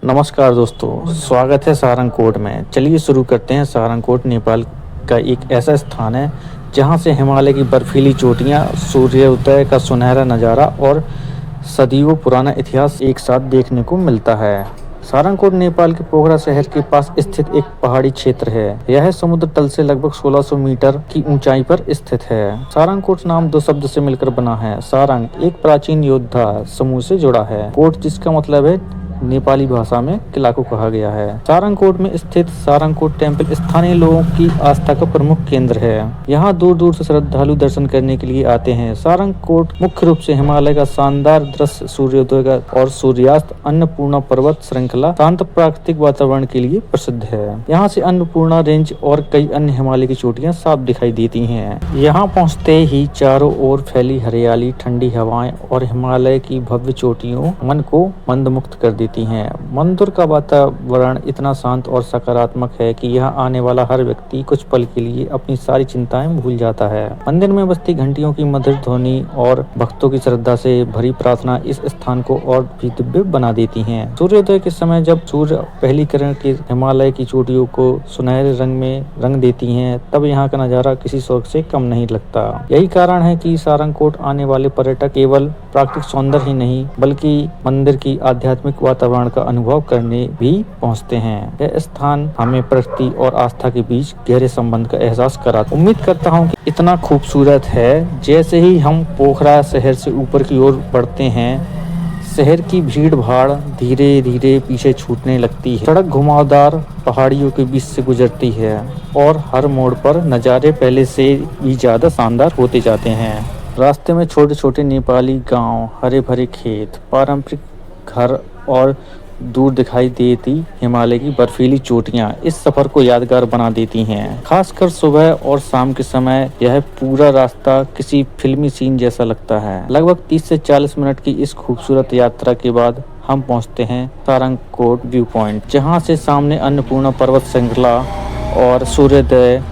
नमस्कार दोस्तों, स्वागत है सारंगकोट में। चलिए शुरू करते हैं। सारंगकोट नेपाल का एक ऐसा स्थान है जहां से हिमालय की बर्फीली चोटियां, सूर्योदय का सुनहरा नज़ारा और सदियों पुराना इतिहास एक साथ देखने को मिलता है। सारंगकोट नेपाल के पोखरा शहर के पास स्थित एक पहाड़ी क्षेत्र है। यह समुद्र तल से लगभग 1600 मीटर की ऊंचाई पर स्थित है। सारंगकोट नाम दो शब्द से मिलकर बना है। सारंग एक प्राचीन योद्धा समूह से जुड़ा है। कोट जिसका मतलब है नेपाली भाषा में किला को कहा गया है। सारंगकोट में स्थित सारंगकोट टेम्पल स्थानीय लोगों की आस्था का प्रमुख केंद्र है। यहाँ दूर दूर से श्रद्धालु दर्शन करने के लिए आते हैं। सारंगकोट मुख्य रूप से हिमालय का शानदार दृश्य, सूर्योदय का और सूर्यास्त, अन्नपूर्णा पर्वत श्रृंखला, शांत प्राकृतिक वातावरण के लिए प्रसिद्ध है। यहाँ से अन्नपूर्णा रेंज और कई अन्य हिमालय की चोटियाँ साफ दिखाई देती हैं। यहाँ पहुँचते ही चारों ओर फैली हरियाली, ठंडी हवाएं और हिमालय की भव्य चोटियों मन को मंत्रमुग्ध कर देती हैं। मंदिर का वातावरण इतना शांत और सकारात्मक है कि यहाँ आने वाला हर व्यक्ति कुछ पल के लिए अपनी सारी चिंताएं भूल जाता है। मंदिर में बजती घंटियों की मधुर ध्वनि और भक्तों की श्रद्धा से भरी प्रार्थना इस स्थान को और भी दिव्य बना देती हैं। सूर्योदय के समय जब सूर्य पहली किरण के हिमालय की चोटियों को सुनहरे रंग में रंग देती हैं, तब यहाँ का नजारा किसी स्वर्ग से कम नहीं लगता। यही कारण है कि सारंगकोट आने वाले पर्यटक केवल प्राकृतिक सौंदर्य ही नहीं बल्कि मंदिर की आध्यात्मिक वातावरण का अनुभव करने भी पहुंचते हैं। यह स्थान हमें प्रकृति और आस्था के बीच गहरे संबंध का एहसास कराता है। उम्मीद करता हूं कि इतना खूबसूरत है। जैसे ही हम पोखरा शहर से ऊपर की ओर बढ़ते हैं, शहर की भीड़ भाड़ धीरे धीरे पीछे छूटने लगती है। सड़क घुमावदार पहाड़ियों के बीच से गुजरती है और हर मोड़ पर नज़ारे पहले से भी ज्यादा शानदार होते जाते हैं। रास्ते में छोटे छोटे नेपाली गांव, हरे भरे खेत, पारंपरिक घर और दूर दिखाई देती हिमालय की बर्फीली चोटियां इस सफर को यादगार बना देती हैं। खासकर सुबह और शाम के समय यह पूरा रास्ता किसी फिल्मी सीन जैसा लगता है। लगभग 30 से 40 मिनट की इस खूबसूरत यात्रा के बाद हम पहुंचते हैं सारंगकोट व्यू पॉइंट, जहां से सामने अन्नपूर्णा पर्वत श्रृंखला और सूर्योदय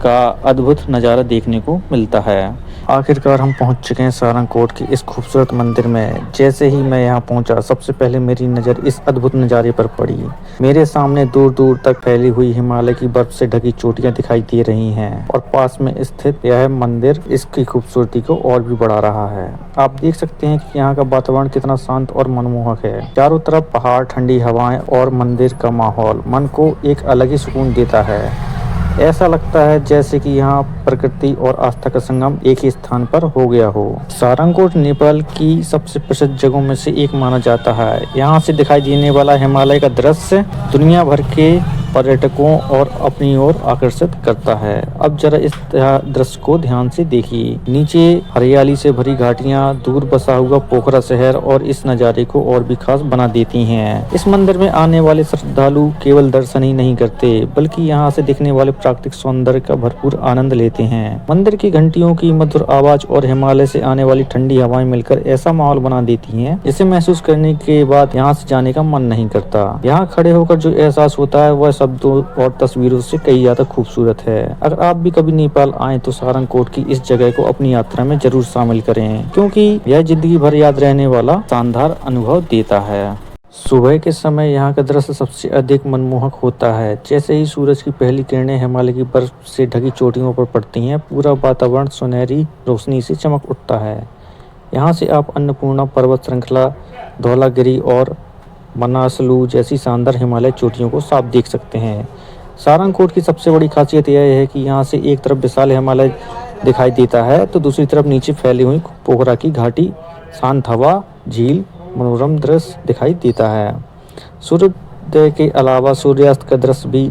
का अद्भुत नज़ारा देखने को मिलता है। आखिरकार हम पहुंच चुके हैं सारंगकोट के इस खूबसूरत मंदिर में। जैसे ही मैं यहां पहुंचा, सबसे पहले मेरी नज़र इस अद्भुत नज़ारे पर पड़ी। मेरे सामने दूर दूर तक फैली हुई हिमालय की बर्फ से ढकी चोटियां दिखाई दे रही हैं और पास में स्थित यह मंदिर इसकी खूबसूरती को और भी बढ़ा रहा है। आप देख सकते हैं कि यहाँ का वातावरण कितना शांत और मनमोहक है। चारों तरफ पहाड़, ठंडी हवाएं और मंदिर का माहौल मन को एक अलग ही सुकून देता है। ऐसा लगता है जैसे कि यहाँ प्रकृति और आस्था का संगम एक ही स्थान पर हो गया हो। सारंगकोट नेपाल की सबसे प्रसिद्ध जगहों में से एक माना जाता है। यहाँ से दिखाई देने वाला हिमालय का दृश्य दुनिया भर के पर्यटकों और अपनी ओर आकर्षित करता है। अब जरा इस दृश्य को ध्यान से देखिए। नीचे हरियाली से भरी घाटियां, दूर बसा हुआ पोखरा शहर और इस नज़ारे को और भी खास बना देती हैं। इस मंदिर में आने वाले श्रद्धालु केवल दर्शन ही नहीं करते बल्कि यहाँ से दिखने वाले प्राकृतिक सौंदर्य का भरपूर आनंद लेते हैं। मंदिर की घंटियों की मधुर आवाज और हिमालय से आने वाली ठंडी हवाएं मिलकर ऐसा माहौल बना देती हैं जिसे महसूस करने के बाद यहाँ से जाने का मन नहीं करता। यहाँ खड़े होकर जो एहसास होता है वह शब्दों और तस्वीरों से कई ज्यादा खूबसूरत है। अगर आप भी कभी नेपाल आए तो सारंगकोट की इस जगह को अपनी यात्रा में जरूर शामिल करें, क्योंकि यह जिंदगी भर याद रहने वाला शानदार अनुभव देता है। सुबह के समय यहाँ का दृश्य सबसे अधिक मनमोहक होता है। जैसे ही सूरज की पहली किरणें हिमालय की बर्फ से ढकी चोटियों पर पड़ती हैं, पूरा वातावरण सुनहरी रोशनी से चमक उठता है। यहाँ से आप अन्नपूर्णा पर्वत श्रृंखला, धौलागिरी और मनासलू जैसी शानदार हिमालय चोटियों को साफ देख सकते हैं। सारंगकोट की सबसे बड़ी खासियत यह है कि यहाँ से एक तरफ विशाल हिमालय दिखाई देता है तो दूसरी तरफ नीचे फैली हुई पोखरा की घाटी, शांत हवा, झील, मनोरम दृश्य दिखाई देता है। सूर्योदय के अलावा सूर्यास्त का दृश्य भी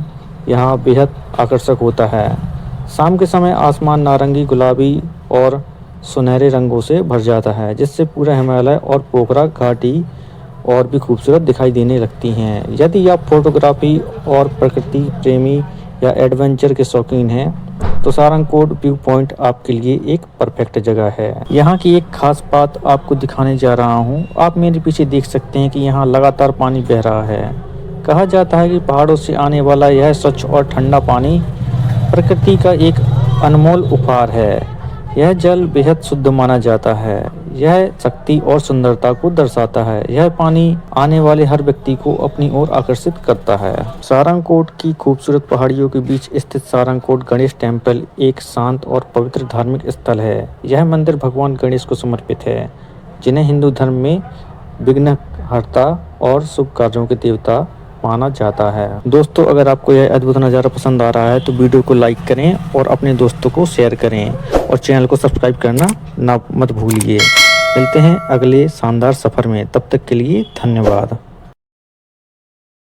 यहाँ बेहद आकर्षक होता है। शाम के समय आसमान नारंगी, गुलाबी और सुनहरे रंगों से भर जाता है, जिससे पूरा हिमालय और पोखरा घाटी और भी खूबसूरत दिखाई देने लगती हैं। यदि आप फोटोग्राफी और प्रकृति प्रेमी या एडवेंचर के शौकीन हैं तो सारंगकोट व्यू पॉइंट आपके लिए एक परफेक्ट जगह है। यहाँ की एक खास बात आपको दिखाने जा रहा हूँ। आप मेरे पीछे देख सकते हैं कि यहाँ लगातार पानी बह रहा है। कहा जाता है कि पहाड़ों से आने वाला यह स्वच्छ और ठंडा पानी प्रकृति का एक अनमोल उपहार है। यह जल बेहद शुद्ध माना जाता है। यह शक्ति और सुंदरता को दर्शाता है। यह पानी आने वाले हर व्यक्ति को अपनी ओर आकर्षित करता है। सारंगकोट की खूबसूरत पहाड़ियों के बीच स्थित सारंगकोट गणेश टेम्पल एक शांत और पवित्र धार्मिक स्थल है। यह मंदिर भगवान गणेश को समर्पित है, जिन्हें हिंदू धर्म में विघ्नहर्ता और शुभ कार्यों के देवता माना जाता है। दोस्तों, अगर आपको यह अद्भुत नज़ारा पसंद आ रहा है तो वीडियो को लाइक करें और अपने दोस्तों को शेयर करें और चैनल को सब्सक्राइब करना मत भूलिए। मिलते हैं अगले शानदार सफ़र में, तब तक के लिए धन्यवाद।